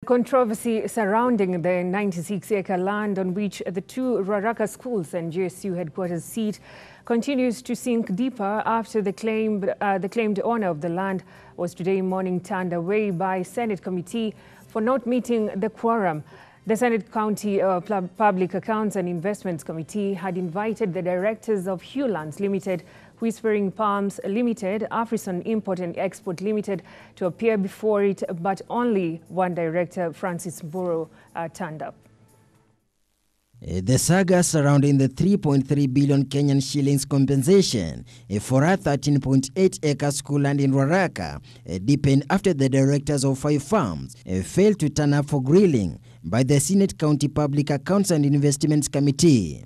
Controversy surrounding the 96-acre land on which the two Ruaraka schools and GSU headquarters sit continues to sink deeper after the claimed owner of the land was today morning turned away by Senate committee for not meeting the quorum. The Senate County Public Accounts and Investments Committee had invited the directors of Hewlands Limited, Whispering Palms Limited, AFRISON Import and Export Limited to appear before it, but only one director, Francis MBURU, turned up. The saga surrounding the 3.3 billion Kenyan shillings compensation for a 13.8-acre school land in Ruaraka deepened after the directors of 5 farms failed to turn up for grilling by the Senate County Public Accounts and Investments Committee.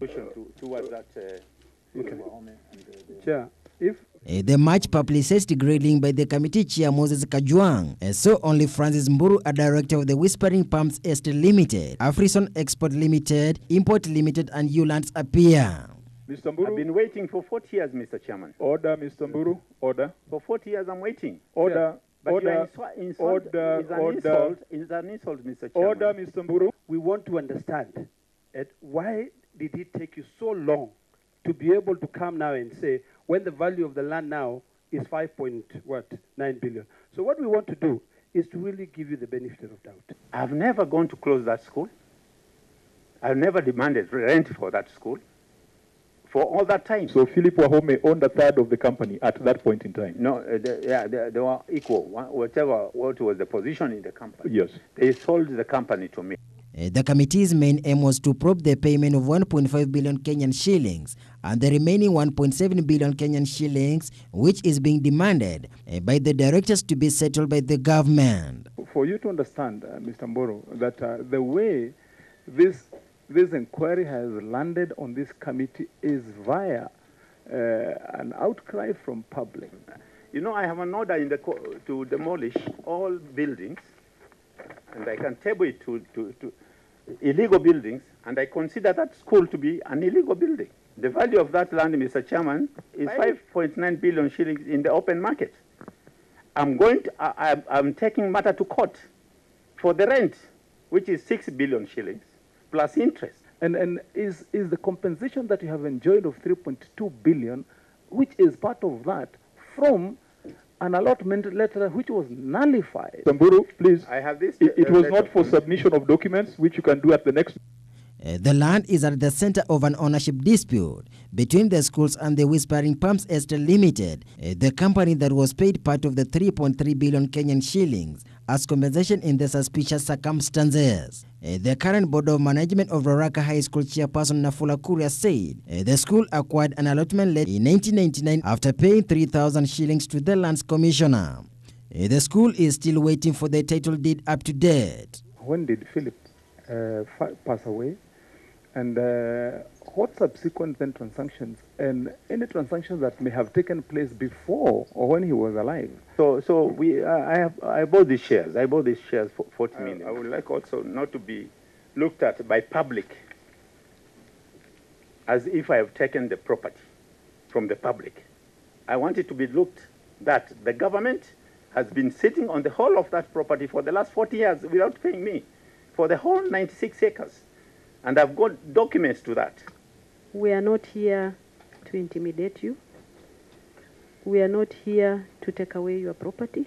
The much publicized grilling by the committee chair Moses Kajwang saw only Francis MBURU, a director of the Whispering Palms Estate Limited, AFRISON Export Limited, Import Limited and Hewlands appear. Mr. MBURU, I've been waiting for 40 years, Mr. Chairman. Order, Mr. MBURU, order. For 40 years I'm waiting. Order. But Order, it's an insult, Mr. Chairman. Order, Mr. MBURU. We want to understand why did it take you so long to be able to come now and say when the value of the land now is 5.9 billion. So what we want to do is to really give you the benefit of doubt. I've never gone to close that school. I've never demanded rent for that school for all that time. So Philip Wahome owned a third of the company at that point in time? No, they were equal. What was the position in the company? Yes. They sold the company to me. The committee's main aim was to probe the payment of 1.5 billion Kenyan shillings and the remaining 1.7 billion Kenyan shillings, which is being demanded by the directors to be settled by the government. For you to understand, Mr. MBURU, that the way this inquiry has landed on this committee is via an outcry from public. You know, I have an order in the to demolish all buildings, and I can table it to illegal buildings, and I consider that school to be an illegal building. The value of that land, Mr. Chairman, is 5.9 billion shillings in the open market. I'm taking matter to court for the rent, which is 6 billion shillings, plus interest. And is the compensation that you have enjoyed of 3.2 billion, which is part of that, from an allotment letter which was nullified? MBURU, please. I have this. It was not for submission of documents, which you can do at the next. The land is at the center of an ownership dispute between the schools and the Whispering Palms Estate Limited, the company that was paid part of the 3.3 billion Kenyan shillings as compensation in the suspicious circumstances. The current Board of Management of Ruaraka High School chairperson Nafula Kuria said the school acquired an allotment letter in 1999 after paying 3,000 shillings to the lands commissioner. The school is still waiting for the title deed up to date. When did Philip pass away? And what subsequent then transactions and any transactions that may have taken place before or when he was alive? So I bought these shares. I bought these shares for 40 million. I would like also not to be looked at by public as if I have taken the property from the public. I want it to be looked that the government has been sitting on the whole of that property for the last 40 years without paying me for the whole 96 acres. And I've got documents to that. We are not here to intimidate you. We are not here to take away your property.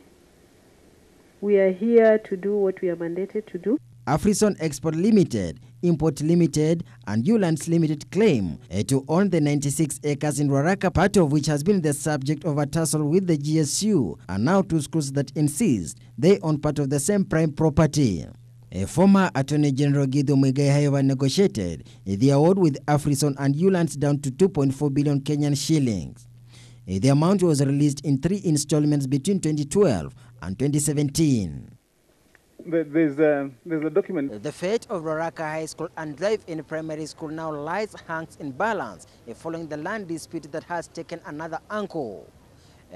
We are here to do what we are mandated to do. AFRISON Export Limited, Import Limited and Hewlands Limited claim to own the 96 acres in Ruaraka, part of which has been the subject of a tussle with the GSU, and now 2 schools that insist they own part of the same prime property. Former Attorney General Githu Muigai, however, negotiated the award with AFRISON and Hewlands down to 2.4 billion Kenyan shillings. The amount was released in 3 installments between 2012 and 2017. There's a document. The fate of Ruaraka High School and life in primary school now lies hangs in balance following the land dispute that has taken another angle.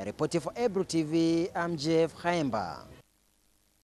Reporting for MBURU TV, I'm Jeff Haimba.